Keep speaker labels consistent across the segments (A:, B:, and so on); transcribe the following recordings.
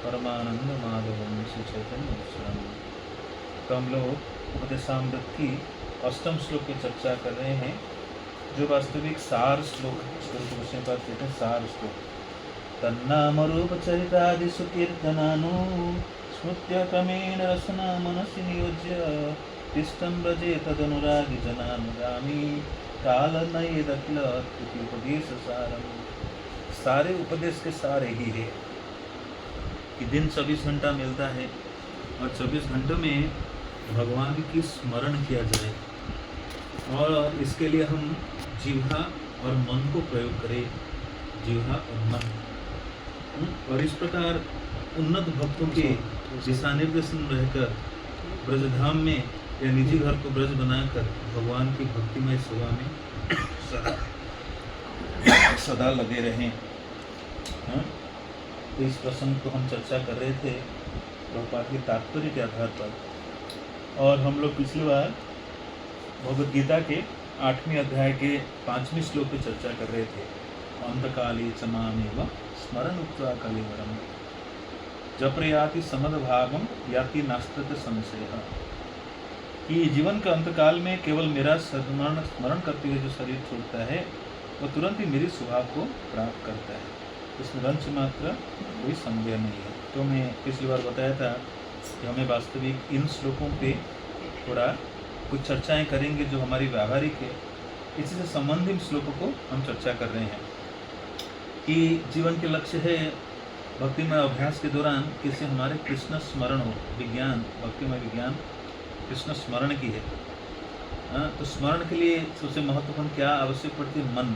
A: परमानंद माधवम श्री चैतन्य ईश्वरम। तो हम लोग उपदेशामृत की अष्टम श्लोक की चर्चा कर रहे हैं, जो वास्तविक सार श्लोक है। इसको विषय पर कहते हैं सार श्लोक। तन्नाम रूप चरितादिषु कीर्तनानु स्मृत्य क्रमेण रसना मनसि नियोज्य तिष्ठं व्रजे तदनुरागी जनानुगामी कालनयेदखिल उपदेश सारम। सारे उपदेश के सार यही है कि दिन 24 घंटा मिलता है और 24 घंटों में भगवान की स्मरण किया जाए, और इसके लिए हम जिह्वा और मन को प्रयोग करें, जिह्वा और मन। और इस प्रकार उन्नत भक्तों के दिशा निर्देशन रहकर ब्रजधाम में या निजी घर को ब्रज बनाकर भगवान की भक्तिमय सेवा में सदा लगे रहें। तो इस प्रसंग को हम चर्चा कर रहे थे प्रभुपाद के तात्पर्य के आधार पर, और हम लोग पिछली बार भगवद गीता के 8वें अध्याय के 5वें श्लोक की चर्चा कर रहे थे। अंतकाले च मामेव स्मरन् उक्त्वा कलेवरम जप्रयाति समदभागम याति नास्त्यत संशयः। कि जीवन के अंतकाल में केवल मेरा स्मरण करते हुए जो शरीर छोड़ता है वो तुरंत ही मेरी स्वभाव को प्राप्त करता है, इसमें रंच मात्र कोई संदेह नहीं है। तो मैं पिछली बार बताया था कि हमें वास्तविक इन श्लोकों पे थोड़ा कुछ चर्चाएं करेंगे जो हमारी व्यावहारिक है। इसी से संबंधित श्लोकों को हम चर्चा कर रहे हैं कि जीवन के लक्ष्य है भक्तिमय अभ्यास के दौरान किसी हमारे कृष्ण स्मरण हो। विज्ञान, भक्तिमय विज्ञान कृष्ण स्मरण की है। तो स्मरण के लिए सबसे महत्वपूर्ण क्या आवश्यक पड़ती है? मन।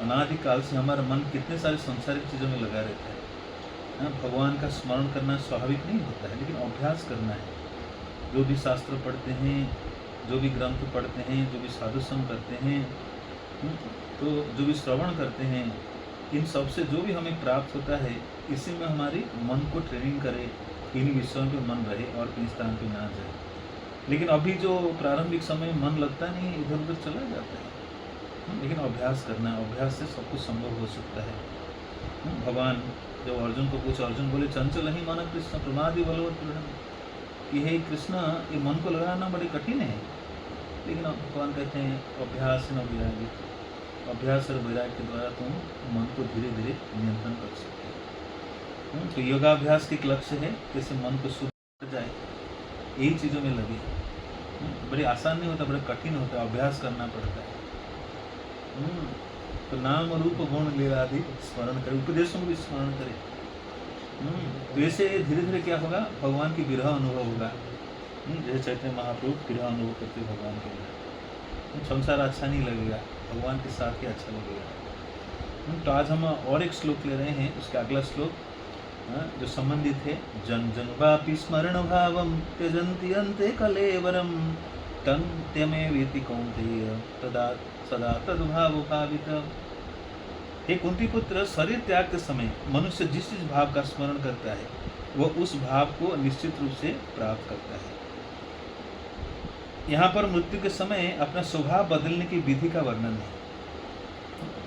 A: अनादिकाल से हमारा मन कितने सारे सांसारिक चीज़ों में लगा रहता है। भगवान का स्मरण करना स्वाभाविक नहीं होता है, लेकिन अभ्यास करना है। जो भी शास्त्र पढ़ते हैं, जो भी ग्रंथ पढ़ते हैं, जो भी साधु संग करते हैं, तो जो भी श्रवण करते हैं, इन सब से जो भी हमें प्राप्त होता है, इसी में हमारी मन को ट्रेनिंग करे, इन विषयों पे मन रहे और कहीं स्थान पे ना जाए। लेकिन अभी जो प्रारंभिक समय मन लगता नहीं, इधर उधर चला जाता है। लेकिन अभ्यास करना, अभ्यास से सब कुछ संभव हो सकता है। भगवान जब अर्जुन को पूछा, अर्जुन बोले चंचल ही मन कृष्ण प्रमादि बलवत् दृढ़, कि हे कृष्ण, ये मन को लगाना बड़ी कठिन है। लेकिन भगवान कहते हैं अभ्यास न वैराग्य, अभ्यास और वैराग्य के द्वारा तुम मन को धीरे धीरे नियंत्रण कर सकते हो। तो योगाभ्यास के एक लक्ष्य है कैसे मन को शुद्ध कर जाए, यही चीज़ों में लगे। बड़ी आसान नहीं होता, बड़ा कठिन होता है, अभ्यास करना पड़ता है। तो नाम रूप गुण लीलादि स्मरण करे, उपदेशों में भी स्मरण करे। तो ऐसे धीरे धीरे क्या होगा? भगवान की विरह अनुभव होगा। जैसे चैतन्य महाप्रभु विरह अनुभव करते भगवान के लिए। संसार अच्छा नहीं लगेगा, भगवान के साथ ही अच्छा लगेगा। तो आज हम और एक श्लोक ले रहे हैं, उसका अगला श्लोक जो संबंधित है। जन जन वापि स्मरण भावम त्यजन्ति अन्ते कलेवरम तं त्यमे वेति कौन्तेय तदा सदा तद्भाव भावित। हे कुंती पुत्र, शरीर त्याग के समय मनुष्य जिस जिस भाव का स्मरण करता है वह उस भाव को निश्चित रूप से प्राप्त करता है। यहाँ पर मृत्यु के समय अपना स्वभाव बदलने की विधि का वर्णन है।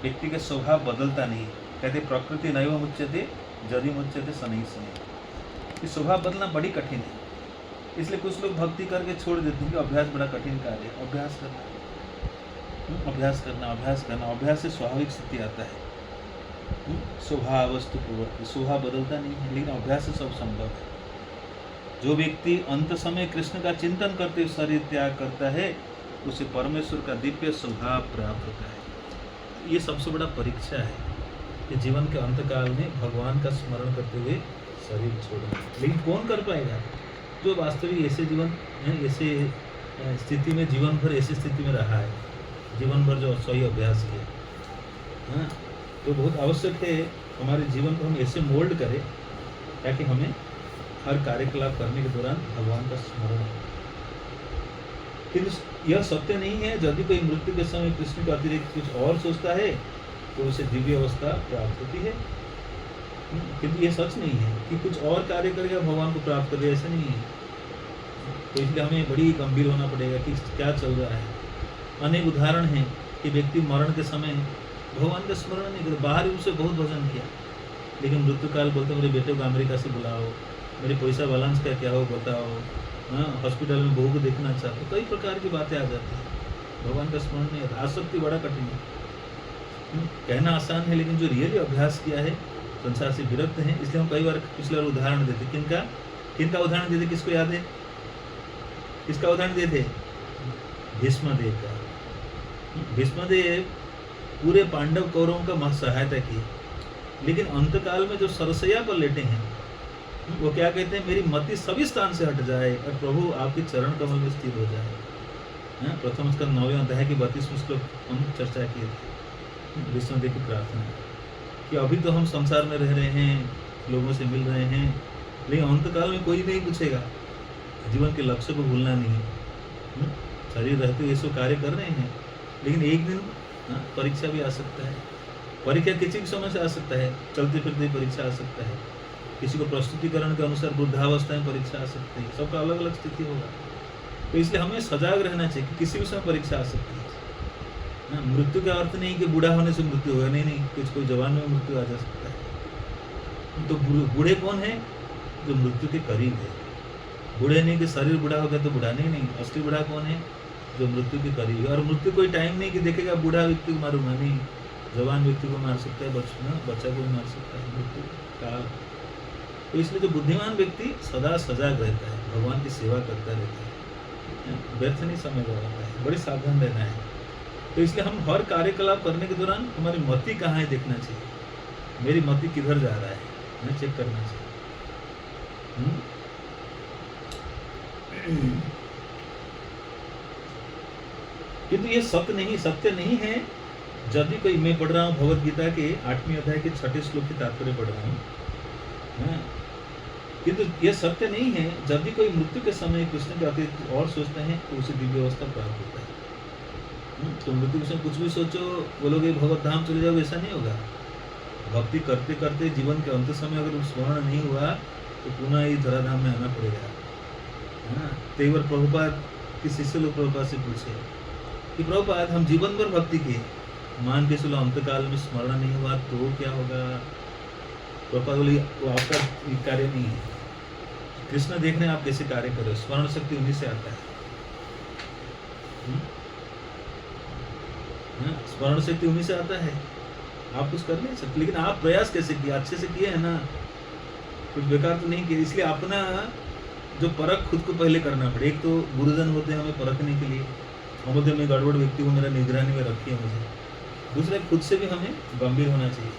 A: व्यक्ति का स्वभाव बदलता नहीं, कहते प्रकृति नैव मुच्यते यदि मुच्यते शनैः शनैः। इस स्वभाव बदलना बड़ी कठिन है, इसलिए कुछ लोग भक्ति करके छोड़ देते हैं कि अभ्यास बड़ा कठिन कार्य है। अभ्यास करना, अभ्यास करना, अभ्यास करना, अभ्यास से स्वाभाविक स्थिति आता है। स्वभाव वस्तु प्रवृत्ति, स्वभाव बदलता नहीं है, लेकिन अभ्यास से सब संभव है। जो व्यक्ति अंत समय कृष्ण का चिंतन करते हुए शरीर त्याग करता है, उसे परमेश्वर का दिव्य स्वभाव प्राप्त होता है। ये सबसे बड़ा परीक्षा है कि जीवन के अंतकाल में भगवान का स्मरण करते हुए शरीर छोड़ना। लेकिन कौन कर पाएगा? जो वास्तविक ऐसे जीवन, ऐसे स्थिति में जीवन भर ऐसी स्थिति में रहा है, जीवन भर जो सही अभ्यास किया। तो बहुत आवश्यक है हमारे जीवन को हम ऐसे मोल्ड करें ताकि हमें हर कार्यकलाप करने के दौरान भगवान का स्मरण हो। किंतु यह सत्य नहीं है, यदि कोई मृत्यु के समय कृष्ण के अतिरिक्त कुछ और सोचता है तो उसे दिव्य अवस्था प्राप्त होती है। किंतु यह सच नहीं है कि कुछ और कार्य करेगा भगवान को प्राप्त करेगा, ऐसा नहीं है। तो इसलिए हमें बड़ी गंभीर होना पड़ेगा कि क्या चल रहा है। अनेक उदाहरण हैं कि व्यक्ति मरण के समय भगवान का स्मरण नहीं करे, बाहर ही उसे बहुत भजन किया, लेकिन मृत्यु काल बोलते मेरे बेटे को अमेरिका से बुलाओ, मेरे पैसा बैलेंस का क्या हो बताओ, हाँ हॉस्पिटल में बहू को देखना चाहते हो, कई प्रकार की बातें आ जाती हैं। भगवान का स्मरण नहीं आता, आसक्ति बड़ा कठिन है। कहना आसान है, लेकिन जो रियली अभ्यास किया है, संसार से विरक्त हैं, इसलिए हम कई बार पिछले बार उदाहरण देते। किनका उदाहरण देते, किसको याद है? किसका उदाहरण देते? भीष्मदेव का। भीष्मदेव पूरे पांडव कौरवों का सहायता की, लेकिन अंतकाल में जो सरसैया पर लेटे हैं, वो क्या कहते हैं? मेरी मति सभी स्थान से हट जाए और प्रभु आपके चरण कमल में स्थिर हो जाए। प्रथम स्कंद 9वें अध्याय की 32वें श्लोक हम चर्चा किए थे। भीष्मदेव की प्रार्थना कि अभी तो हम संसार में रह रहे हैं, लोगों से मिल रहे हैं, लेकिन अंतकाल में कोई नहीं पूछेगा। जीवन के लक्ष्य को भूलना नहीं। शरीर रहते ये सब कार्य कर रहे हैं, लेकिन एक दिन परीक्षा भी आ सकता है। परीक्षा किसी भी समय से आ सकता है, चलते फिरते परीक्षा आ सकता है, किसी को प्रस्तुतिकरण के अनुसार वृद्धावस्था में परीक्षा आ सकती है, सबका अलग अलग स्थिति होगा। तो इसलिए हमें सजाग रहना चाहिए कि किसी भी समय परीक्षा आ सकती है। मृत्यु का अर्थ नहीं कि बूढ़ा होने से मृत्यु होगा, नहीं, कुछ कोई जवान में मृत्यु आ जा सकता है। तो बूढ़े कौन है? जो मृत्यु के करीब है। बूढ़े नहीं कि शरीर बूढ़ा हो गया तो बूढ़ा, नहीं, असली बूढ़ा कौन है? जो मृत्यु के करीब है। और मृत्यु कोई टाइम नहीं कि देखेगा बूढ़ा व्यक्ति को मारूंगा, नहीं, जवान व्यक्ति को मार सकता है, बच्चा को भी मार सकता है, मृत्यु काल। तो इसलिए जो बुद्धिमान व्यक्ति सदा सजाग रहता है, भगवान की सेवा करता रहता है, व्यर्थ नहीं समय गवाता है, बड़ी सावधान रहना है। तो इसलिए हम हर कार्यकलाप करने के दौरान हमारी मति कहाँ है देखना चाहिए, मेरी मति किधर जा रहा है, हमें चेक करना चाहिए। किंतु ये सत्य नहीं है। यदि कोई, मैं पढ़ रहा हूँ भगवद गीता के 8वें अध्याय के 6ठे श्लोक की तात्पर्य पढ़ रहा हूँ। किंतु ये सत्य नहीं है, यदि कोई मृत्यु के समय कृष्ण के अतिरिक्त और सोचते हैं तो उसे दिव्य अवस्था प्राप्त होता है। तो मृत्यु के समय कुछ भी सोचो, बोलोगे भगवत धाम चले जाओ, ऐसा नहीं होगा। भक्ति करते करते जीवन के अंत समय अगर स्मरण नहीं हुआ तो पुनः ही धराधाम में आना पड़ेगा। कई बार प्रभुपाद के शिष्य लोग प्रभुपाद से पूछे कि प्रभुपाद हम जीवन भर भक्ति किए, मान के चलो अंतकाल में स्मरण नहीं हुआ तो क्या होगा? प्रभुपाद बोले वो आपका कार्य नहीं है, कृष्ण देखने आप कैसे कार्य करो, स्मरण शक्ति उन्हीं से आता है। स्मरण शक्ति उन्हीं से आता है, आप कुछ कर नहीं सकते, लेकिन आप प्रयास कैसे किए? अच्छे से किए है ना, कुछ बेकार तो नहीं किए। इसलिए अपना जो परख खुद को पहले करना पड़े। एक तो गुरुजन होते हैं हमें परखने के लिए, हम बोलते में गड़बड़ व्यक्ति को मेरा निगरानी में रखिए मुझे। दूसरा, खुद से भी हमें गंभीर होना चाहिए।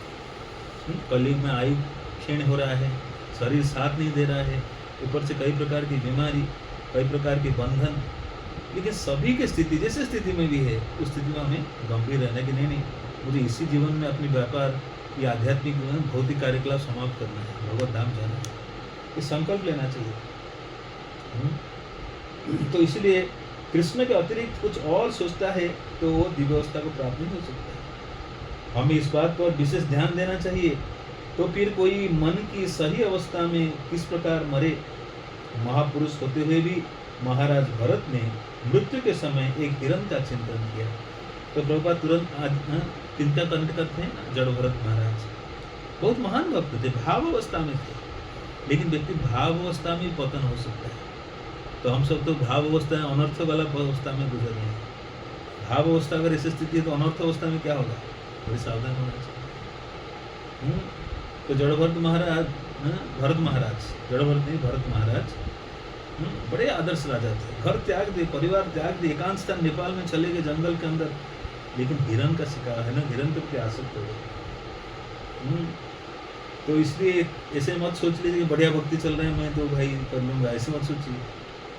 A: कलयुग में आयु क्षीण हो रहा है, शरीर साथ नहीं दे रहा है, ऊपर से कई प्रकार की बीमारी, कई प्रकार के बंधन, लेकिन सभी की स्थिति जैसे स्थिति में भी है, उस स्थिति में हमें गंभीर रहना है कि नहीं, मुझे इसी जीवन में अपनी व्यापार या आध्यात्मिक भौतिक कार्यकलाप समाप्त करना है, भगवत धाम जाना है, ये संकल्प लेना चाहिए। तो इसलिए कृष्ण के अतिरिक्त कुछ और सोचता है तो वो दिव्यावस्था को प्राप्त नहीं हो सकता। हमें इस बात पर विशेष ध्यान देना चाहिए। तो फिर कोई मन की सही अवस्था में किस प्रकार मरे? महापुरुष होते हुए भी महाराज भरत ने मृत्यु के समय एक हिरण का चिंतन किया। तो प्रभुपाद तुरंत चिंता करते हैं जड़ भरत महाराज बहुत महान भक्त थे, भाव अवस्था में थे, लेकिन व्यक्ति भाव अवस्था में पतन हो सकता है। तो हम सब तो भाव अवस्था अनर्थ वाला अवस्था में गुजर रहे हैं। भाव अवस्था अगर ऐसी स्थिति है तो अनर्थ अवस्था में क्या होगा? बड़ी सावधान होना चाहिए। तो जड़ भरत महाराज, भरत महाराज, जड़ भरत नहीं भरत महाराज बड़े आदर्श राजा थे। घर त्याग दे, परिवार त्याग दे, एकांत स्थान नेपाल में चले गए जंगल के अंदर, लेकिन हिरण का शिकार है ना, हिरण के प्रति आसक्त हो गए। तो इसलिए ऐसे मत सोच लीजिए बढ़िया भक्ति चल रहे हैं मैं तो भाई कर लूँगा, ऐसे मत सोचिए।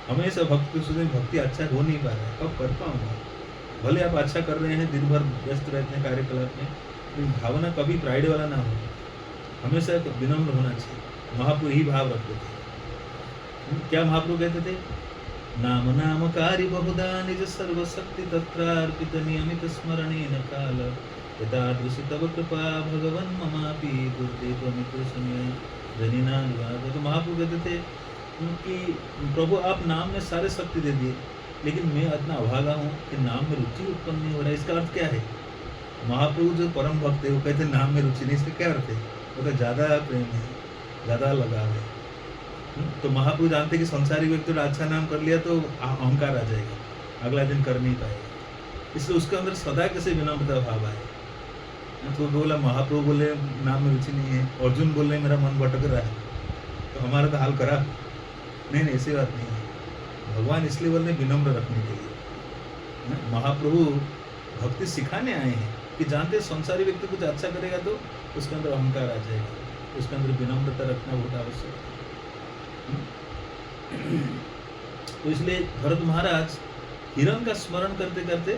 A: हमेशा भक्ति सोचें भक्ति अच्छा हो नहीं पा रहा है, कब कर पाऊँगा? भले आप अच्छा कर रहे हैं, दिन भर व्यस्त रहते हैं कार्यकलाप में, लेकिन भावना कभी प्राइड वाला ना हो, हमेशा विनम्र होना चाहिए। महाप्रभु यही भाव रखते थे। क्या महाप्रभु कहते थे? नाम नामकारी बहुधा निज सर्वशक्ति तत्रार्पित नियमित स्मरणेन काल यदादृशि तव कृपा भगवन् ममापि दुर्देव मित्र सुनिय जनिना निवाद। तो महाप्रभु कहते थे कि प्रभु आप नाम में सारे शक्ति दे दिए, लेकिन मैं इतना अभागा हूँ कि नाम में रुचि उत्पन्न नहीं हो रहा है। इसका अर्थ क्या है? महाप्रभु जो परम भक्त है वो कहते नाम में रुचि नहीं, इसका क्या अर्थ है? वो तो ज़्यादा प्रेम है, ज़्यादा लगाव है। तो महाप्रभु जानते कि संसारी व्यक्ति थोड़ा अच्छा नाम कर लिया तो अहंकार आ जाएगा, अगला दिन कर नहीं पाएगा, इसलिए उसके अंदर सदा कैसे विनम्रता भाव आए। तो बोला महाप्रभु बोले नाम में रुचि नहीं है, अर्जुन बोल रहे मेरा मन भटक रहा है, तो हमारा तो हाल करा। नहीं नहीं, ऐसी बात नहीं है। भगवान इसलिए बोल रहे विनम्र रखने के लिए। महाप्रभु भक्ति सिखाने आए हैं कि जानते संसारी व्यक्ति कुछ अच्छा करेगा तो उसके अंदर अहंकार आ जाएगा, उसके अंदर विनम्रता रखना बहुत आवश्यक है। तो इसलिए भरत महाराज हिरण का स्मरण करते करते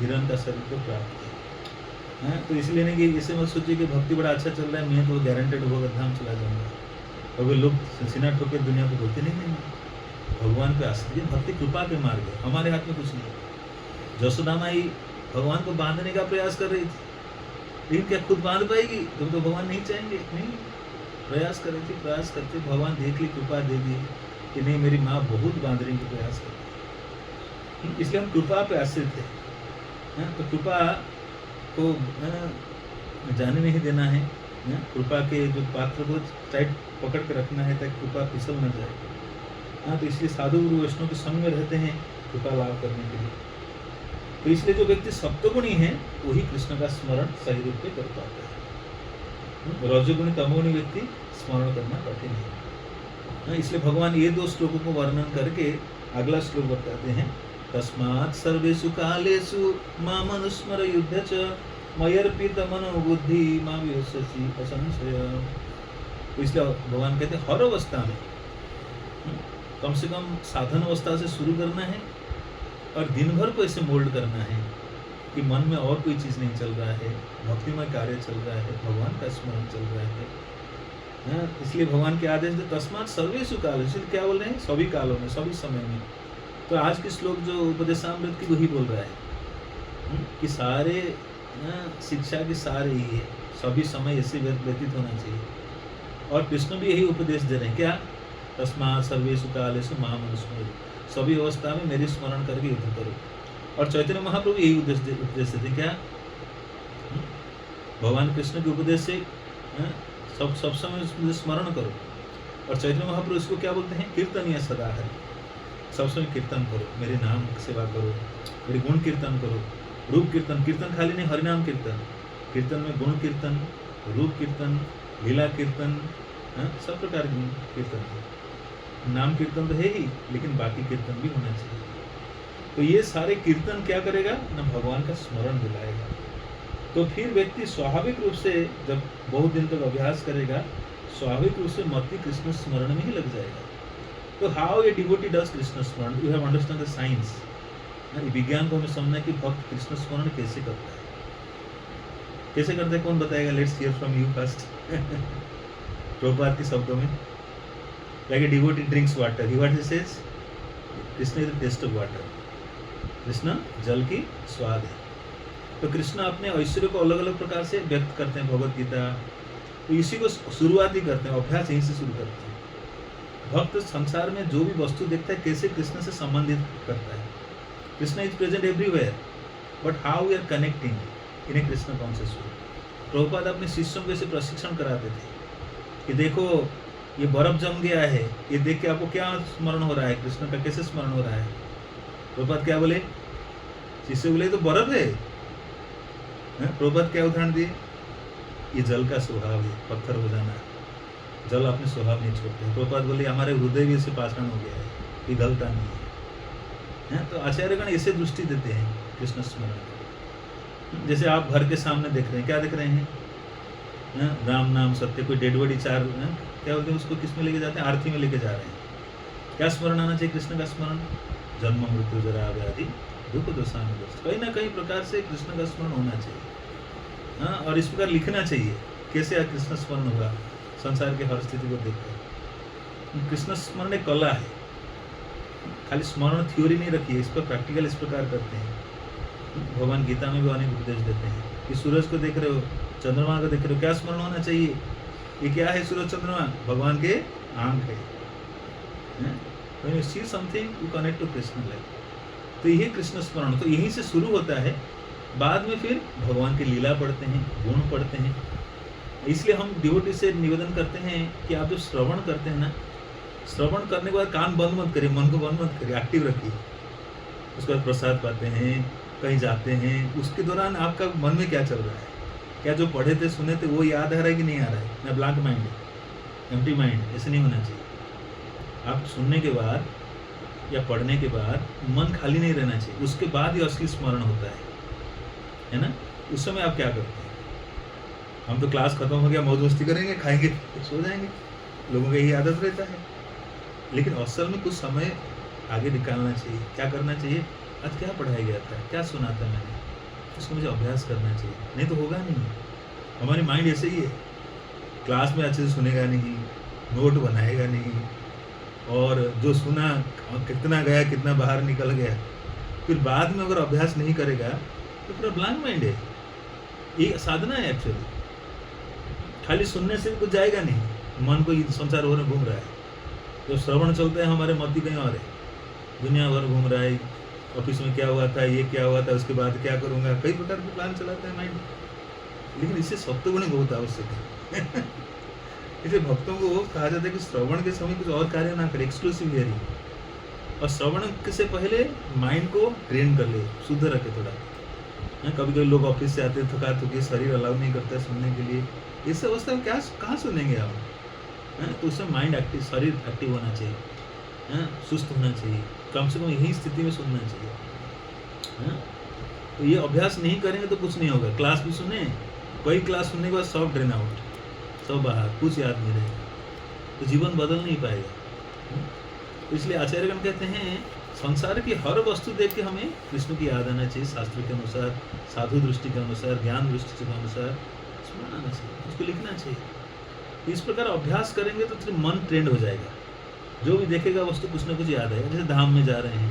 A: हिरण का शरीर को प्राप्त किया। तो इसलिए नहीं कि ऐसे मत सोचिए कि भक्ति बड़ा अच्छा चल रहा है, मैं तो गारंटेड भगवत धाम चला जाऊंगा। और वे लोग सीना ठोके दुनिया को बोलते नहीं, भगवान पे आश्रित, भक्ति कृपा के मार्ग है, हमारे हाथ में कुछ नहीं। जसोदा माई भगवान को बांधने का प्रयास कर रही थी, लेकिन क्या खुद बांध पाएगी? तुम तो भगवान नहीं चाहेंगे, नहीं। प्रयास कर रही थी, प्रयास करते भगवान देख ली, कृपा दे दी कि नहीं मेरी माँ बहुत बांधने की प्रयास कर रही। इसलिए हम कृपा पे आश्रित थे। तो कृपा को जाने नहीं देना है, कृपा के जो पात्र को टाइट पकड़ के रखना है ताकि कृपा फिसल न जाए। तो इसलिए साधु गुरु वैष्णव के संग में रहते हैं कृपा लाभ करने के लिए। तो इसलिए जो व्यक्ति सप्तगुणी है वही कृष्ण का स्मरण सही रूप में कर पाता है। रजोगुणी तमोगुणी व्यक्ति स्मरण करना कठिन है। इसलिए भगवान ये दो श्लोकों को वर्णन करके अगला श्लोक बताते हैं, तस्मात् सर्वेषु कालेषु माम् अनुस्मर युद्ध च मयर्पित मनोबुद्धि मां विश्वसि असंशय। तो इसलिए भगवान कहते हैं हर अवस्था में कम से कम साधन अवस्था से शुरू करना है और दिन भर को ऐसे मोल्ड करना है कि मन में और कोई चीज़ नहीं चल रहा है, भक्तिमय कार्य चल रहा है, भगवान का स्मरण चल रहा है। इसलिए भगवान के आदेश दे तस्मात् सर्वेषु कालेषु, क्या बोल रहे हैं? सभी कालों में, सभी समय में। तो आज के श्लोक जो उपदेशामृत की वही बोल रहा है कि सारे शिक्षा के सारे ही है, सभी समय ऐसे व्यतीत होना चाहिए। और कृष्ण भी यही उपदेश दे रहे हैं, क्या? तस्मात् सर्वेषु कालेषु माम् अनुस्मर, सभी अवस्था में मेरी स्मरण करके युद्ध करो। और चैतन्य महाप्रभु यही उपदेश देते, क्या? भगवान कृष्ण के उपदेश से सब समय स्मरण करो। और चैतन्य महाप्रभु इसको क्या बोलते हैं? कीर्तन या सदा है, सब समय कीर्तन करो, मेरे नाम सेवा करो, मेरे गुण कीर्तन करो, रूप कीर्तन। कीर्तन खाली नहीं, हरिनाम कीर्तन। कीर्तन में गुण कीर्तन, रूप कीर्तन, लीला कीर्तन, सब प्रकार के कीर्तन है। नाम कीर्तन तो है ही, लेकिन बाकी कीर्तन भी होना चाहिए। तो ये सारे कीर्तन क्या करेगा ना, भगवान का स्मरण दिलाएगा। तो फिर व्यक्ति स्वाभाविक रूप से जब बहुत दिन तक अभ्यास करेगा, स्वाभाविक रूप से मति कृष्ण स्मरण में ही लग जाएगा। तो how a devotee does Krishna स्मरण, you have understand the science. विज्ञान को हमें समझना है कि भक्त कृष्ण स्मरण कैसे करता है, कैसे करता है, कौन बताएगा? Let's hear from you first. Prabhupada के शब्दों में, like a devotee drinks water, he what he says, Krishna is the taste of water, Krishna जल की स्वाद है। तो कृष्ण अपने ऐश्वर्य को अलग अलग प्रकार से व्यक्त करते हैं, भगवत गीता। तो इसी को शुरुआत ही करते हैं, अभ्यास यहीं से शुरू करते हैं। भक्त संसार में जो भी वस्तु देखता है कैसे कृष्ण से संबंधित करता है। Krishna is present everywhere, but how we are connecting in a Krishna conscious way. Prabhupada अपने शिष्यों को ऐसे प्रशिक्षण कराते थे कि देखो ये बर्फ जम गया है, ये देख के आपको क्या स्मरण हो रहा है, कृष्ण का कैसे स्मरण हो रहा है? प्रभुपाद क्या बोले? शिष्य बोले तो बर्फ है। प्रभुपाद क्या उदाहरण दिए? ये जल का स्वभाव है, पत्थर हो जाना, जल अपने स्वभाव नहीं छोड़ते। प्रभुपाद बोले हमारे हृदय भी इससे पाषाण हो गया है, पिघलता नहीं है। तो आचार्यगण ऐसे दृष्टि देते हैं कृष्ण स्मरण। जैसे आप घर के सामने देख रहे हैं, क्या देख रहे हैं? राम नाम सत्य, कोई डेड बॉडी चार क्या बोलते हैं उसको, किस में लेके जाते हैं? आरती में लेके जा रहे हैं। क्या स्मरण आना चाहिए? कृष्ण का स्मरण। जन्म मृत्यु जरा व्याधि दुख दोषानुग्रस्त, कहीं ना कहीं प्रकार से कृष्ण का स्मरण होना चाहिए। और इस प्रकार लिखना चाहिए कैसे कृष्ण स्मरण होगा संसार के हर स्थिति को देखकर। कृष्ण स्मरण एक कला है, खाली स्मरण थ्योरी नहीं रखी है, इस पर प्रैक्टिकल इस प्रकार करते हैं। भगवान गीता में भी अनेक उपदेश देते हैं कि सूरज को देख रहे हो, चंद्रमा को देख रहे हो, क्या स्मरण होना चाहिए? ये क्या है सूरज चंद्रमा? भगवान के आंख है। When you see something, you connect to Krishna like. तो यही कृष्ण स्मरण, तो यहीं से शुरू होता है। बाद में फिर भगवान की लीला पढ़ते हैं, गुण पढ़ते हैं, इसलिए हम डिवोटी से निवेदन करते हैं कि आप जो श्रवण करते हैं ना, श्रवण करने के बाद कान बंद मत करिए, मन को बंद मत करिए, एक्टिव रखिए। उसके बाद प्रसाद पाते हैं, कहीं जाते हैं, उसके दौरान आपका मन में क्या चल रहा है, क्या जो पढ़े थे सुने थे वो याद आ रहा है कि नहीं आ रहा है, ना ब्लैंक माइंड है, एम्प्टी माइंड, ऐसे नहीं होना चाहिए। आप सुनने के बाद या पढ़ने के बाद मन खाली नहीं रहना चाहिए, उसके बाद ही असली स्मरण होता है ना। उस समय आप क्या करते हैं? हम तो क्लास खत्म हो गया, मौज मस्ती करेंगे, खाएंगे, सो जाएंगे, लोगों का यही आदत रहता है। लेकिन असल में कुछ समय आगे निकालना चाहिए। क्या करना चाहिए? आज क्या पढ़ाया गया था, क्या सुना था मैंने, उसको मुझे अभ्यास करना चाहिए, नहीं तो होगा नहीं। हमारी माइंड ऐसे ही है, क्लास में अच्छे से सुनेगा नहीं, नोट बनाएगा नहीं, और जो सुना कितना गया कितना बाहर निकल गया, फिर बाद में अगर अभ्यास नहीं करेगा तो पूरा ब्लैंक माइंड है। ये साधना है एक्चुअली। खाली सुनने से कुछ जाएगा नहीं, मन को संसार भर में घूम रहा है। जो श्रवण चलते हैं हमारे मत कहीं और है, दुनिया भर घूम रहा है, ऑफिस में क्या हुआ था, ये क्या हुआ था, उसके बाद क्या करूँगा, कई प्रकार के प्लान चलाता है माइंड। लेकिन इससे सत्वगुण बहुत आवश्यक है। इसलिए भक्तों को कहा जाता है कि श्रवण के समय कुछ और कार्य ना करें, एक्सक्लूसिव हियरिंग। और श्रवण से पहले माइंड को ट्रेन कर ले, शुद्ध रखे थोड़ा। कभी कभी लोग ऑफिस से आते हैं थका थुके, शरीर अलाउ नहीं करता है सुनने के लिए, इस अवस्था में क्या कहाँ सुनेंगे आप? तो उसमें माइंड एक्टिव, शरीर एक्टिव होना चाहिए, सुस्त होना चाहिए, कम से कम यही स्थिति में सुनना चाहिए। तो ये अभ्यास नहीं करेंगे तो कुछ नहीं होगा। क्लास भी सुने, कोई क्लास सुनने के बाद सब ड्रेन आउट, सब बाहर, कुछ याद नहीं रहेगा, तो जीवन बदल नहीं पाएगा। इसलिए आचार्यगण कहते हैं संसार की हर वस्तु देख के हमें कृष्ण की याद आना चाहिए, शास्त्र के अनुसार, साधु दृष्टि के अनुसार, ज्ञान दृष्टि के अनुसार स्मरण आना चाहिए, उसको लिखना चाहिए। इस प्रकार अभ्यास करेंगे तो फिर मन ट्रेंड हो जाएगा। जो भी देखेगा वस्तु कुछ ना कुछ याद आएगा। जैसे धाम में जा रहे हैं,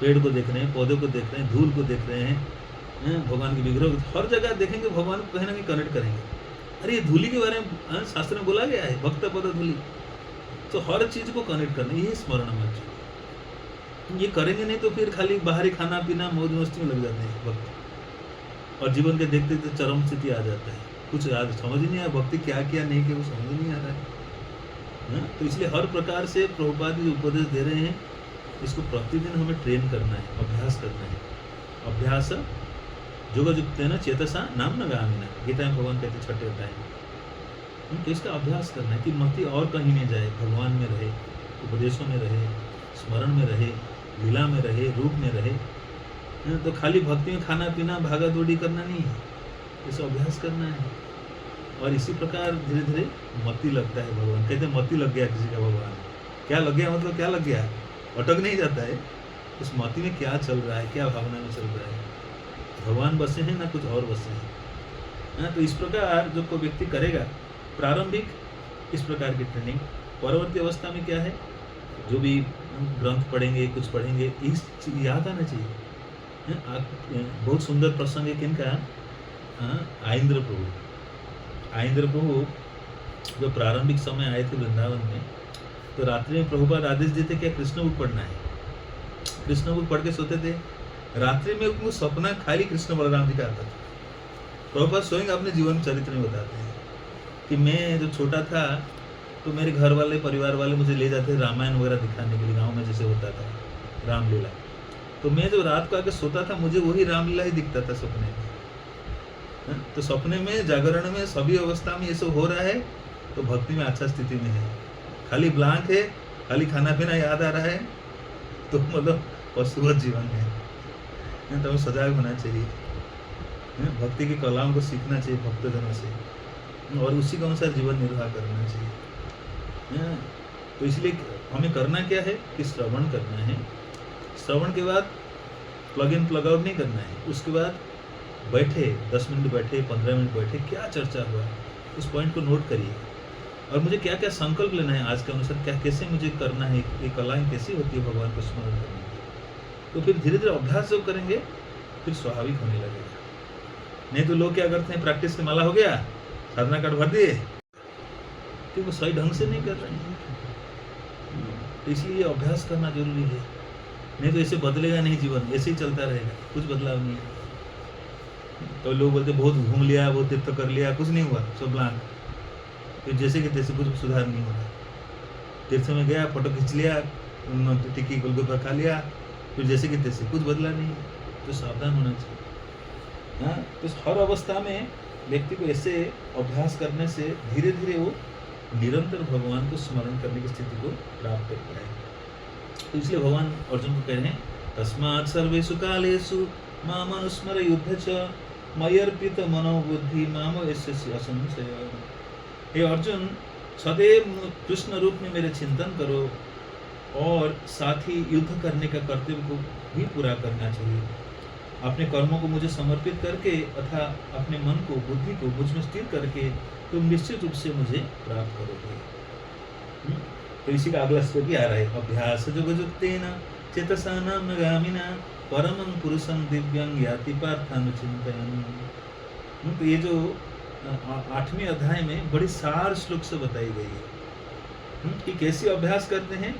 A: पेड़ को देख रहे हैं, पौधे को देख रहे हैं, धूल को देख रहे हैं, भगवान के विग्रह, हर जगह देखेंगे भगवान को कहीं ना कहीं कनेक्ट करेंगे। अरे ये धूली के बारे में शास्त्र में बोला गया है, भक्त पद धूली। तो हर चीज को कनेक्ट करना, ये स्मरण में। ये करेंगे नहीं तो फिर खाली बाहरी खाना पीना मौज मस्ती में लग जाते हैं भक्त, और जीवन के देखते देखते चरम स्थिति आ जाता है, कुछ याद समझ ही नहीं आया, भक्ति क्या किया नहीं किया वो समझ नहीं आ रहा है। तो इसलिए हर प्रकार से प्रभुपाद जो उपदेश दे रहे हैं, इसको प्रतिदिन हमें ट्रेन करना है, अभ्यास करना है। अभ्यास योगयुक्तेन चेतसा नाम न गामिना, गीता में भगवान कहते छठे अध्याय में। तो इसका अभ्यास करना है कि मति और कहीं नहीं जाए, भगवान में रहे, उपदेशों में रहे, स्मरण में रहे, लीला में रहे, रूप में रहे। तो खाली भक्ति में खाना पीना भागा दौड़ी करना नहीं है, इसे अभ्यास करना है। और इसी प्रकार धीरे धीरे मति लगता है। भगवान कहते हैं मति लग गया किसी का, भगवान क्या लग गया, मतलब क्या लग गया, अटक नहीं जाता है। उस मति में क्या चल रहा है, क्या भावना में चल रहा है, भगवान बसे हैं ना कुछ और बसे हैं। तो इस प्रकार जो कोई व्यक्ति करेगा, प्रारंभिक इस प्रकार की ट्रेनिंग, परवर्ती अवस्था में क्या है, जो भी ग्रंथ पढ़ेंगे, कुछ पढ़ेंगे, इस याद आना चाहिए। बहुत सुंदर प्रसंग है किनका, आइंद्र प्रभु। आइंद्र प्रभु जो प्रारंभिक समय आए थे वृंदावन में, तो रात्रि में प्रभुपाद आदेश देते क्या कृष्ण बुक पढ़ना है। कृष्ण बुक पढ़ के सोते थे, रात्रि में उनको सपना खाली कृष्ण बलराम जी का आता था। प्रभुपाद स्वयं अपने जीवन चरित्र में बताते हैं कि मैं जो छोटा था तो मेरे घर वाले, परिवार वाले मुझे ले जाते रामायण वगैरह दिखाने के लिए, गाँव में जैसे होता था रामलीला। तो मैं जो रात को आके सोता था, मुझे वही रामलीला ही दिखता था सपने में। तो सपने में, जागरण में, सभी अवस्था में ये सब हो रहा है, तो भक्ति में अच्छा स्थिति में है। खाली ब्लैंक है, खाली खाना पीना याद आ रहा है, तो मतलब पशुवत जीवन है। तो हमें सजाग होना चाहिए, भक्ति की कलाओं को सीखना चाहिए भक्तजनों से, और उसी के अनुसार जीवन निर्वाह करना चाहिए। तो इसलिए हमें करना क्या है कि श्रवण करना है। श्रवण के बाद प्लग इन प्लग आउट नहीं करना है। उसके बाद बैठे 10 मिनट बैठे, 15 मिनट बैठे, क्या चर्चा हुआ उस पॉइंट को नोट करिए, और मुझे क्या क्या संकल्प लेना है आज के अनुसार, क्या कैसे मुझे करना है, ये कलाएं कैसी होती है भगवान को स्मरण करने की। तो फिर धीरे धीरे अभ्यास जब करेंगे फिर स्वाभाविक होने लगेगा। नहीं तो लोग क्या करते हैं, प्रैक्टिस की माला हो गया, साधना कार्ड भर दिए, कि वो सही ढंग से नहीं कर रहे हैं। तो इसलिए अभ्यास करना जरूरी है, नहीं तो ऐसे बदलेगा नहीं जीवन, ऐसे ही चलता रहेगा, कुछ बदलाव नहीं है। तो लोग बोलते बहुत घूम लिया, बहुत तीर्थ कर लिया, कुछ नहीं हुआ, सब ब्लांक। तो जैसे कि तैसे कुछ सुधार नहीं हो रहा। तीर्थ में गया, फोटो खींच लिया, टिक्की गोलगप्पा खा लिया, फिर जैसे कि तैसे कुछ बदला नहीं। तो सावधान होना चाहिए। हाँ, तो हर अवस्था में व्यक्ति को ऐसे अभ्यास करने से धीरे धीरे वो निरंतर भगवान को स्मरण करने की स्थिति को प्राप्त करता है। तो इसलिए भगवान अर्जुन को कह रहे हैं, तस्मात् सर्वेषु कालेषु माम अनुस्मर युद्ध च मयर्पित मनोबुद्धि माम यस्य असंशय। हे अर्जुन, सदैव कृष्ण रूप में मेरे चिंतन करो और साथ ही युद्ध करने का कर्तव्य को भी पूरा करना चाहिए। अपने कर्मों को मुझे समर्पित करके अथा अपने मन को, बुद्धि को मुझ में स्थिर करके तुम निश्चित रूप से मुझे प्राप्त करोगे। तो इसी का अगला श्लोक आ रहा है, अभ्यास जोगजुक्तेन चेतसा नाम्नगामिना परमं पुरुषं दिव्यं याति पार्थानुचिन्तयन्। तो ये जो 8वें अध्याय में बड़ी सार श्लोक से बताई गई है कि कैसे अभ्यास करते हैं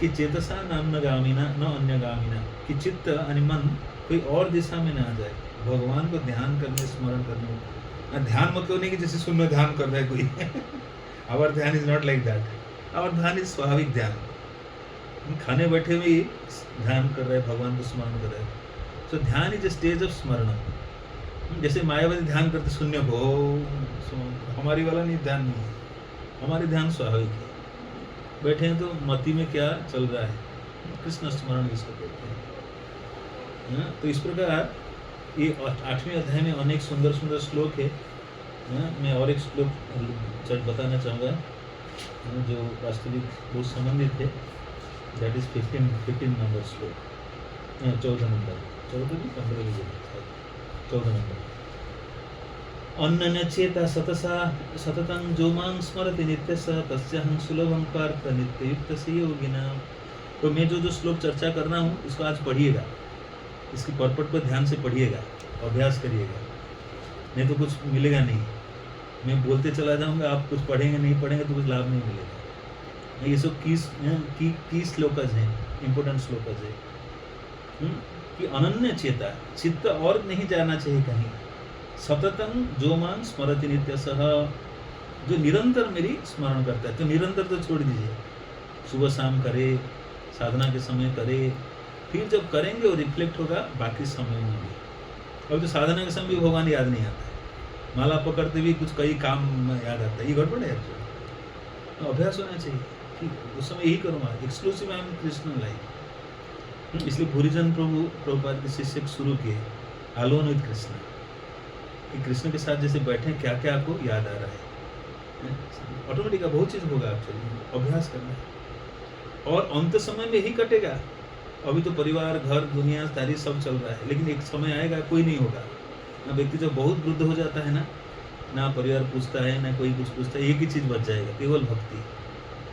A: कि चेतसा नाम्नगामिना न अन्यगामिना, कि चित्त यानी मन कोई और दिशा में ना जाए, भगवान को ध्यान करने, स्मरण करने में। ध्यान मतलब नहीं कि जैसे शून्य ध्यान कर रहा है कोई आवर ध्यान is not like that. Our ध्यान इज स्वाभाविक ध्यान। खाने बैठे हुए ध्यान कर रहे हैं, भगवान को स्मरण कर रहे हैं। सो ध्यान इज अ स्टेज ऑफ स्मरण। जैसे मायावादी ध्यान करते शून्य भो, हमारी वाला नहीं, ध्यान नहीं है। हमारे ध्यान स्वाभाविक है। बैठे हैं तो मति में क्या चल रहा है, कृष्ण स्मरण इसको कहते हैं। तो इस प्रकार ये 8वें अध्याय में अनेक सुंदर सुंदर श्लोक है। मैं और एक श्लोक बताना चाहूँगा जो वास्तविक बहुत संबंधित है। दैट इज 15 नंबर श्लोक, 14 नंबर, 14 नंबर। अन्नन्य चेता सततं जो मां स्मरति नित्यस्य तस्याहं सुलभं पार्थ नित्ययुक्तस्य योगिनाम्। तो मैं जो श्लोक चर्चा कर रहा हूँ इसको आज पढ़िएगा, इसकी पर्पट पर ध्यान से पढ़िएगा, अभ्यास करिएगा, नहीं तो कुछ मिलेगा नहीं। मैं बोलते चला जाऊंगा, आप कुछ पढ़ेंगे नहीं पढ़ेंगे तो कुछ लाभ नहीं मिलेगा। ये सब की श्लोकज हैं, इम्पोर्टेंट श्लोकज है कि अनन्य चेता, चित्त और नहीं जाना चाहिए कहीं। सततं जो मां स्मरति नित्यसः, जो निरंतर मेरी स्मरण करता है। तो निरंतर तो छोड़ दीजिए, सुबह शाम करे, साधना के समय करे, फिर जब करेंगे वो रिफ्लेक्ट होगा बाकी समय में भी। और तो साधना के समय भी भगवान याद नहीं आता है, माला पकड़ते भी कुछ कई काम याद आता है, ये गड़बड़ है। तो अभ्यास होना चाहिए कि उस समय यही करूँगा, exclusive I am Krishna life. इसलिए भूरिजन प्रभुपाद के शिष्य शुरू किए अलोन विद कृष्ण, कि कृष्ण के साथ जैसे बैठे क्या क्या आपको याद आ रहा है। ऑटोमेटिक बहुत चीज़ होगा, आपको अभ्यास करना है और अंत समय में यही कटेगा। अभी तो परिवार, घर, दुनियादारी सब चल रहा है, लेकिन एक समय आएगा कोई नहीं होगा ना। व्यक्ति जब बहुत वृद्ध हो जाता है ना परिवार पूछता है, ना कोई कुछ पूछता है, एक ही चीज़ बच जाएगा, केवल भक्ति।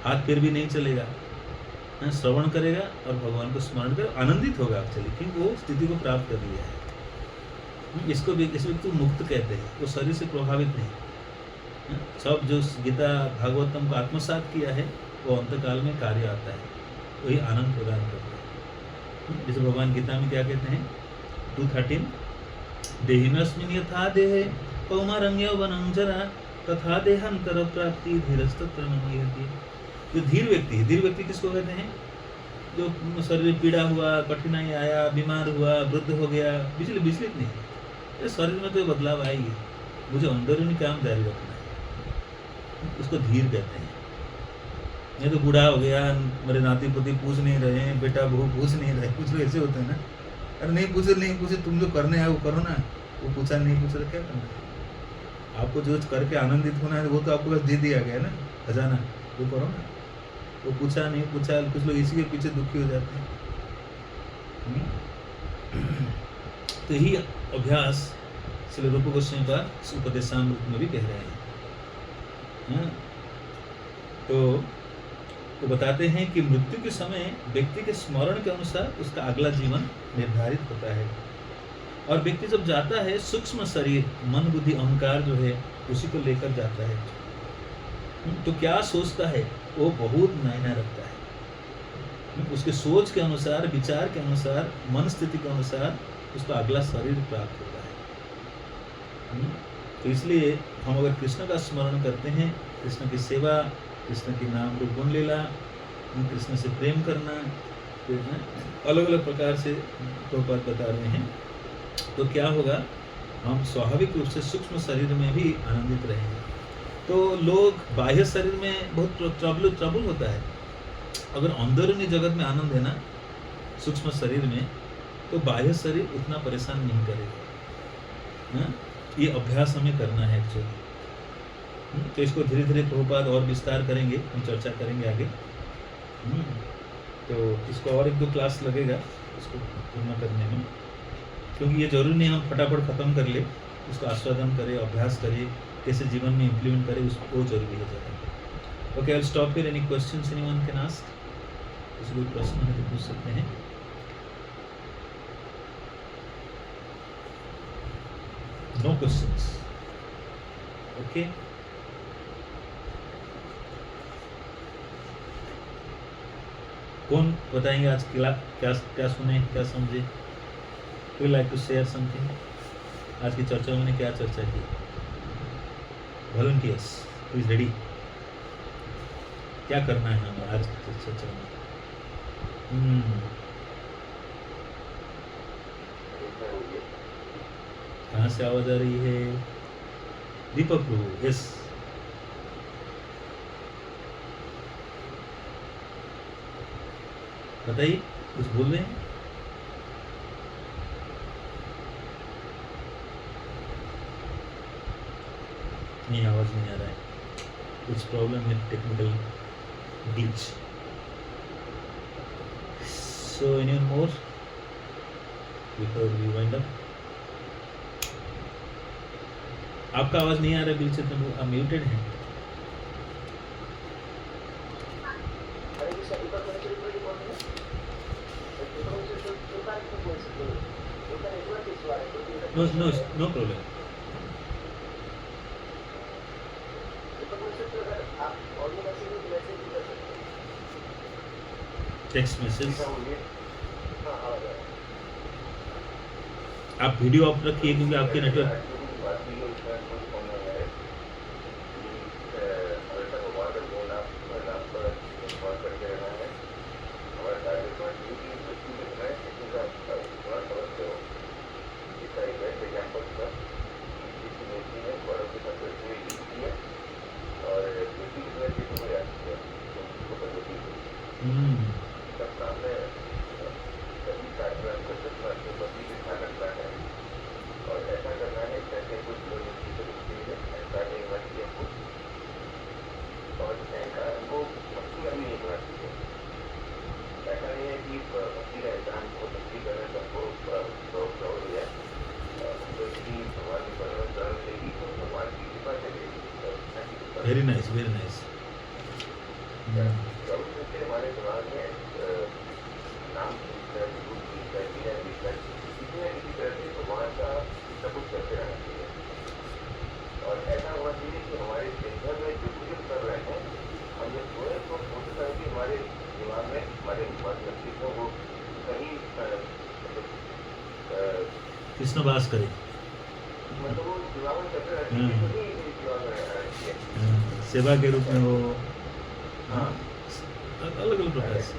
A: हाथ पैर भी नहीं चलेगा, ना श्रवण करेगा और भगवान को स्मरण कर आनंदित होगा आप चलिए, क्योंकि वो स्थिति को प्राप्त कर लिया है। इसको भी इस व्यक्ति को मुक्त कहते हैं, वो शरीर से प्रभावित नहीं। सब जो गीता भागवतम को आत्मसात किया है वो अंतकाल में कार्य आता है, वही आनंद प्रदान करता है। जैसे भगवान गीता में क्या कहते हैं 2:13, देहिनस्मिन् यथा देहे कौमारण्य वनं जरा तथा देहांतर प्राप्ति धीरस्तत्र मन्यते। जो धीर व्यक्ति है, धीर व्यक्ति किसको कहते हैं? जो शरीर पीड़ा हुआ, कठिनाई आया, बीमार हुआ, वृद्ध हो गया, विचलित नहीं, ये शरीर में तो बदलाव आएगी, मुझे अंदरूनी काम जारी रखना है, उसको धीर कहते हैं। नहीं तो बूढ़ा हो गया, मेरे नाती पोती पूछ नहीं रहे, बेटा बहू पूछ नहीं रहे, कुछ लोग ऐसे होते हैं ना, अरे नहीं पूछे, तुम जो करने है वो करो ना, वो पूछा नहीं पूछा तो क्या करना है? आपको जो करके आनंदित होना है वो तो आपको बस दे दिया गया ना, खजाना, वो करो ना। वो पूछा नहीं पूछा, कुछ लोग इसी के पीछे दुखी हो जाते हैं। तो यही अभ्यास श्री रूप गोस्वामी का उपदेशामृत में भी कह रहे हैं। तो वो बताते हैं कि मृत्यु के समय व्यक्ति के स्मरण के अनुसार उसका अगला जीवन निर्धारित होता है, और व्यक्ति जब जाता है सूक्ष्म शरीर, मन बुद्धि अहंकार जो है उसी को लेकर जाता है। तो क्या सोचता है वो बहुत मायने रखता है। उसके सोच के अनुसार, विचार के अनुसार, मन स्थिति के अनुसार उसका अगला शरीर प्राप्त होता है। तो इसलिए हम अगर कृष्ण का स्मरण करते हैं, कृष्ण की सेवा, कृष्ण की नाम रूप गुण लीला, कृष्ण से प्रेम करना, अलग अलग प्रकार से प्रभुपाद बता रहे हैं, तो क्या होगा, हम स्वाभाविक रूप से सूक्ष्म शरीर में भी आनंदित रहेंगे। तो लोग बाह्य शरीर में बहुत ट्रबल होता है, अगर अंदरूनी जगत में आनंद है ना, सूक्ष्म शरीर में, तो बाह्य शरीर उतना परेशान नहीं करेगा। ये अभ्यास हमें करना है एक्चुअली। तो इसको धीरे धीरे प्रभुपाद और विस्तार करेंगे, हम चर्चा करेंगे आगे। तो इसको और 1-2 क्लास लगेगा इसको पूर्ण करने में, क्योंकि ये जरूरी नहीं हम फटाफट खत्म कर ले, उसको आस्वादन करें, अभ्यास करें, कैसे जीवन में इम्प्लीमेंट करें, उसको जरूरी है ज़्यादा। Okay, I will stop here. Any questions anyone can ask? किसी कोई प्रश्न है तो पूछ सकते हैं। Know questions? ओके, कौन बताएंगे आज क्या सुने, क्या समझे? Would like to share something? आज की चर्चा में क्या चर्चा की? Volunteers please ready. क्या करना है हमें आज की चर्चा में? कहाँ से आवाज आ रही है? दीपक प्रभु, यस। बताइए, कुछ बोल रहे हैं? नहीं, आवाज नहीं आ रहा है, कुछ प्रॉब्लम है, technical glitch. So anyone more before we wind up? आपका आवाज नहीं आ रहा है बिल्कुल, तो आप म्यूटेड हैं। No problem. टेक्स्ट मैसेज आप वीडियो ऑफ रखिए, क्योंकि आपके network very nice, very nice. Krishna वास करे, सेवा के रूप में हो, अलग अलग प्रकार से।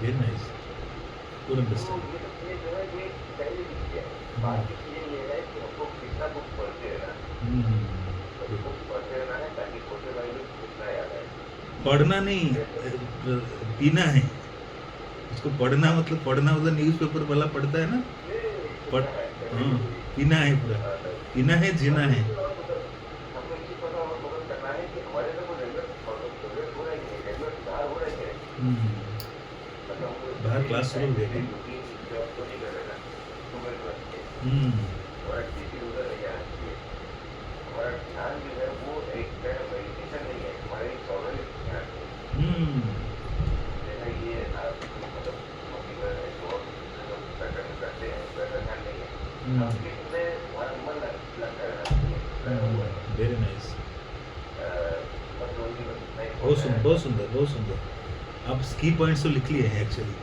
A: Very nice, good understanding. पढ़ना नहीं, पीना है इसको। पढ़ना मतलब न्यूज़पेपर वाला पढ़ता है ना, पीना है, पूरा पीना है, जीना है। बाहर क्लास शुरू हो गई। वेरी नाइस, बहुत सुंदर, बहुत सुंदर, बहुत सुंदर। आप की पॉइंट्स तो लिख लिए हैं एक्चुअली।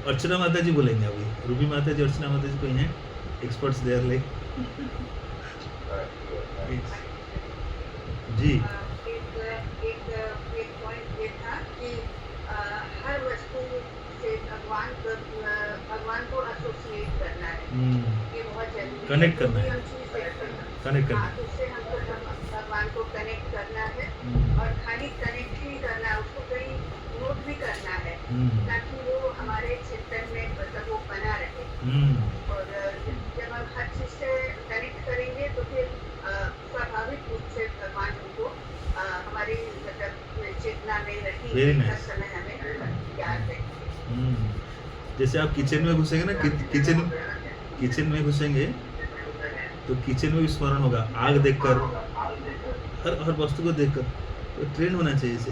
A: अर्चना माता जी बोलेंगे अभी, रूबी माता जी, अर्चना माता जी कोई हैं एक्सपर्ट्स देयर लाइक जी।
B: एक पॉइंट ये था कि हर वस्तु से भगवान को एसोसिएट करना है, ये बहुत जरूरी है।
A: कनेक्ट करना है,
B: हम चीज देखते हैं,
A: कनेक्ट करना
B: हाँ, उससे हमको भगवान को कनेक्ट करना है, और खाली कनेक्ट ही करना है, उसको कहीं नोट भी करना है, ताकि वो हमारे चिंतन में मतलब वो बना रहे। और जब हम हर चीज से कनेक्ट करेंगे तो फिर स्वाभाविक रूप से भगवान हमको हमारी मतलब चेतना में
A: Very
B: रहेंगे,
A: nice.
B: हर समय हमें याद रखेंगे।
A: जैसे आप किचन में घुसेंगे ना, किचन में घुसेंगे तो किचन में भी स्मरण होगा, आग देखकर, हर वस्तु को देखकर। तो ट्रेंड होना चाहिए इसे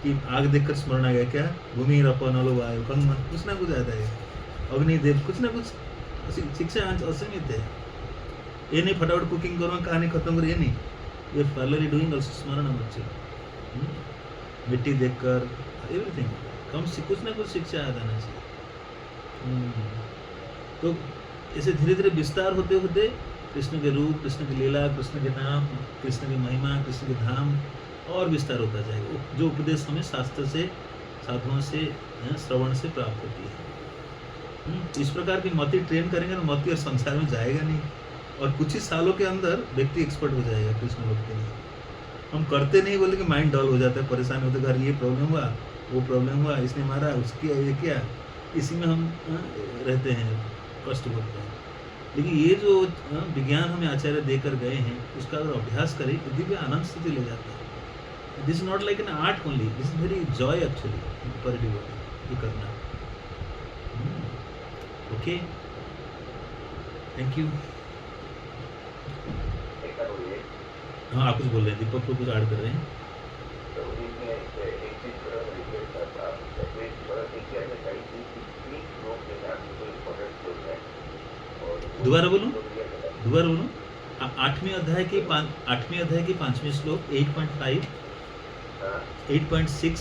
A: कि आग देखकर स्मरण आ गया, क्या भूमि रपन अलो वायु कन, कुछ ना कुछ आता है, अग्निदेव, कुछ ना कुछ शिक्षा असीमित है। ये नहीं फटाफट कुकिंग करो, कहानी खत्म करो, ये नहीं, ये पार्लर डूइंग ऑल्सो स्मरण बच्चे, मिट्टी देखकर एवरीथिंग कम से कुछ ना कुछ शिक्षा आ जाना चाहिए। तो ऐसे धीरे धीरे विस्तार होते होते कृष्ण के रूप, कृष्ण की लीला, कृष्ण के नाम, कृष्ण की महिमा, कृष्ण के धाम और विस्तार होता जाएगा, जो उपदेश हमें शास्त्र से, साधुओं से, श्रवण से प्राप्त होती है। इस प्रकार की मति ट्रेन करेंगे तो मति और संसार में जाएगा नहीं, और कुछ ही सालों के अंदर व्यक्ति एक्सपर्ट हो जाएगा कृष्ण भक्ति में। हम करते नहीं बोले कि माइंड डल हो जाता है, परेशान होते घर, ये प्रॉब्लम हुआ, वो प्रॉब्लम हुआ, इसने मारा, उसकी ये किया, इसी में हम रहते हैं, कष्ट भोगते हैं। लेकिन ये जो विज्ञान हमें आचार्य देकर गए हैं, उसका अगर अभ्यास करें तो दिव्य आनंद स्थिति ले जाता है। This is not like an art only, this is very Joy actually पर डिवोटी ये करना। Okay, thank you. हाँ, आप कुछ बोल रहे हैं, दीपक को कुछ ऐड कर रहे हैं। दोबारा बोलूं? 8वें अध्याय के 5वें श्लोक 8.5, 8.6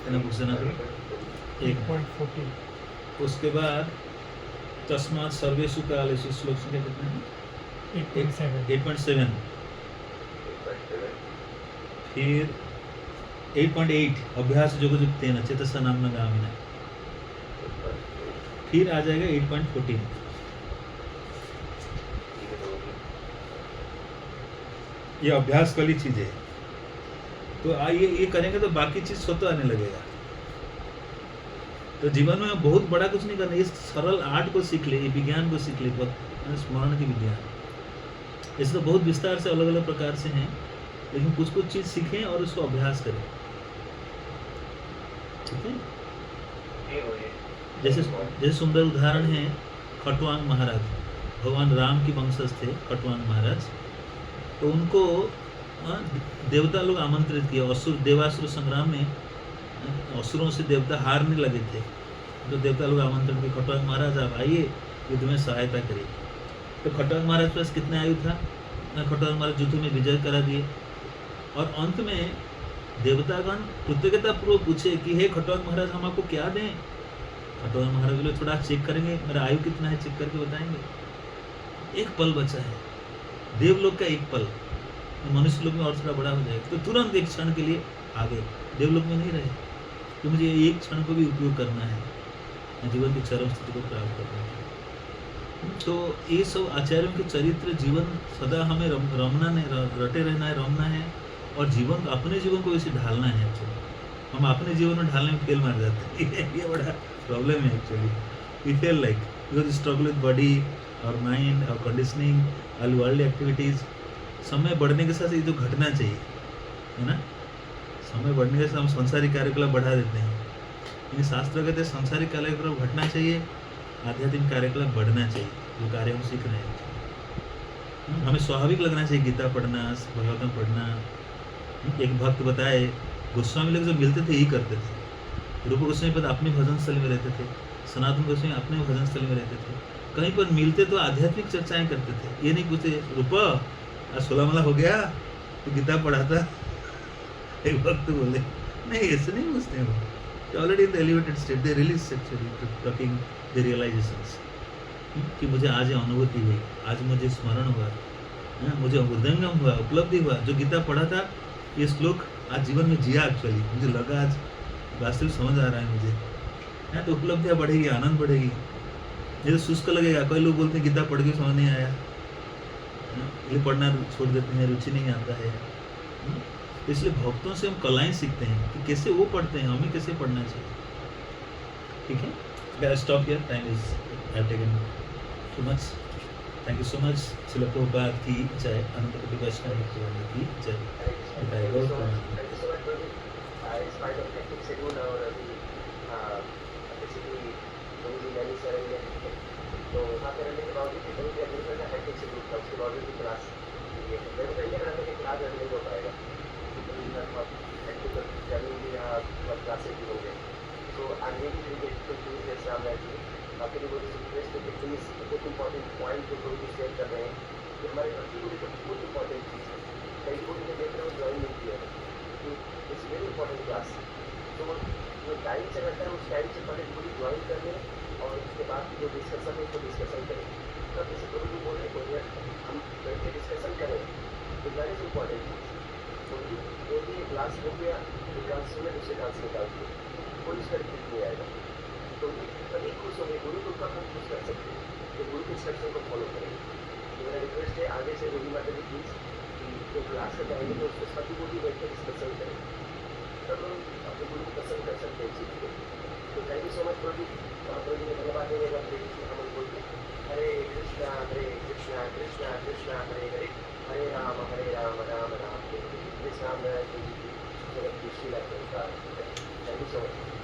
A: 8.14, उसके बाद तस्मात् सर्वेषु कालेषु, श्लोक संख्या कितना है? 8.7, फिर 8.8 अभ्यास जोग युक्तेन चेतसा नाम्ना गामिना, फिर आ जाएगा 8.14। ये अभ्यास वाली चीज है। तो आइए ये करेंगे तो बाकी चीज स्वतः आने लगेगा। तो जीवन में बहुत बड़ा कुछ नहीं करना, इस सरल आर्ट को सीख ले, विज्ञान को सीख ले, स्मरण की विज्ञान। ऐसे तो बहुत विस्तार से अलग अलग प्रकार से हैं, लेकिन कुछ कुछ चीज सीखें और उसको अभ्यास करें। ठीक है? जैसे सुंदर उदाहरण है खटवांग महाराज, भगवान राम की वंशज थे खटवांग महाराज। तो उनको देवता लोग आमंत्रित किया, असुर देवासुर संग्राम में असुरों से देवता हारने लगे थे, तो देवता लोग आमंत्रण किए, खटवांग महाराज आप आइए, युद्ध में सहायता करिए। तो खटवांग महाराज के पास कितना आयु था? खटवांग महाराज युद्ध में विजय करा दिए, और अंत में देवतागण कृतज्ञता पूर्वक पूछे कि हे खटवांग महाराज हम आपको क्या दें? खटवांग महाराज बोले थोड़ा चेक करेंगे, मेरा आयु कितना है चेक करके बताएंगे। एक पल बचा है, देवलोक का एक पल, मनुष्य लोक में और थोड़ा बड़ा हो जाएगा। तो तुरंत एक क्षण के लिए आ गए, देवलोक में नहीं रहे, तो मुझे एक क्षण को भी उपयोग करना है, जीवन की चरम स्थिति को प्राप्त करना है। तो ये सब आचार्यों के चरित्र, जीवन सदा हमें रमना रटे रहना है, रमना है, और जीवन अपने जीवन को वैसे ढालना है। एक्चुअली हम अपने जीवन में ढालने में फेल मार जाते हैं, ये बड़ा प्रॉब्लम है actually. We fail like because struggle with body और माइंड और कंडीशनिंग और वर्ल्ड एक्टिविटीज़। समय बढ़ने के साथ ये जो घटना चाहिए है ना, समय बढ़ने के साथ हम संसारिक कार्यकलाप बढ़ा देते हैं, लेकिन शास्त्र कहते हैं संसारिक कार्यकलाप घटना चाहिए, आध्यात्मिक कार्यकलाप बढ़ना चाहिए। जो कार्य हम सीख रहे हैं हमें स्वाभाविक लगना चाहिए, गीता पढ़ना, भागवतम पढ़ना। एक भक्त बताए गोस्वामी लोग जब मिलते थे यही करते थे। रूप गोस्वामी पद अपने भजन स्थल में रहते थे, सनातन गोस्वामी अपने भजन स्थल में रहते थे, कहीं पर मिलते तो आध्यात्मिक चर्चाएं करते थे। ये नहीं पूछते रूप आज 16 माला हो गया तो गीता पढ़ा था, एक वक्त बोले नहीं, ऐसे नहीं पूछते हैं वो। Already in the elevated state they release actually talking the realisations कि मुझे आज ये अनुभूति हुई, आज मुझे स्मरण हुआ, मुझे हृदयंगम हुआ, उपलब्धि हुआ, जो गीता पढ़ा था ये श्लोक आज जीवन में जिया एक्चुअली, मुझे लगा आज वास्तविक समझ आ रहा है मुझे, तो उपलब्धियाँ बढ़ेगी, आनंद बढ़ेगी। ये तो शुष्क लगेगा, कोई लोग बोलते हैं गीता पढ़ के समझ नहीं आया, ये पढ़ना छोड़ देते हैं, रुचि नहीं आता है। इसलिए भक्तों से हम कलाएं सीखते हैं कि कैसे वो पढ़ते हैं, हमें कैसे पढ़ना चाहिए। ठीक है, stop here, time is have taken too much. Thank you so much. Srila Prabhupada की जय, अनंत कोटि वैष्णव भगवान की जय।
C: Thank you so much, Prabhu. In spite of hectic schedule और अभी basically Prabhu जी नैनी शरण में थे, तो वहाँ पे रहने के बावजूद भी Prabhu जी अभी का hectic schedule था, उसके बावजूद भी क्लास लिए थे। मेरे को कहीं लग रहा था कि क्लास अभी नहीं हो पाएगा, Prabhu जी का बहुत hectic जर्नी भी यहाँ बहुत क्लासेस भी हो गए। So I'm really very grateful to this Ramnath जी। आपके लिए बहुत रिक्वेस्ट है कि प्लीज बहुत इंपॉर्टेंट पॉइंट जो Prabhu जी शेयर कर रहे हैं, कि हमारे भक्ति को लेकर बहुत इंपॉर्टेंट चीज़ है। कई लोग मुझे देख रहे हो ज्वाइन नहीं किया है, इट्स वेरी इंपॉर्टेंट क्लास। तो जो टाइम से रहता है उस टाइम से पहले पूरी ज्वाइन कर लें और उसके बाद जो डिस्कशन है उसको डिस्कशन करें। तब जैसे गुरु जी बोल रहे हम बैठ के डिस्कशन करें, तो दैट इज इम्पॉर्टेंट चीज़। तो बोलिए क्लास हो गया, एक डांस सुने दूसरे डांस निकाल दिए, कोई उसका रिपीट नहीं आएगा। तो कभी खुश होंगे, गुरु को कब हम खुश कर सकते हैं, तो गुरु के इंस्ट्रक्शन को फॉलो करेंगे। तो मेरा रिक्वेस्ट है आगे से गुरु माता जी प्लीज़ जो क्लास का टाइम है उसके सभी को भी बैठ कर डिस्कशन करें, तब हम अपने गुरु को पसंद कर सकते हैं चीज़ को। तो थैंक यू सो मच प्रभु जी। प्रभु जी ने धन्यवाद देने का हम बोलते हरे कृष्णा कृष्णा कृष्णा हरे हरे, हरे राम राम राम हरे हरे। इस राम जी की Shri thank you so much.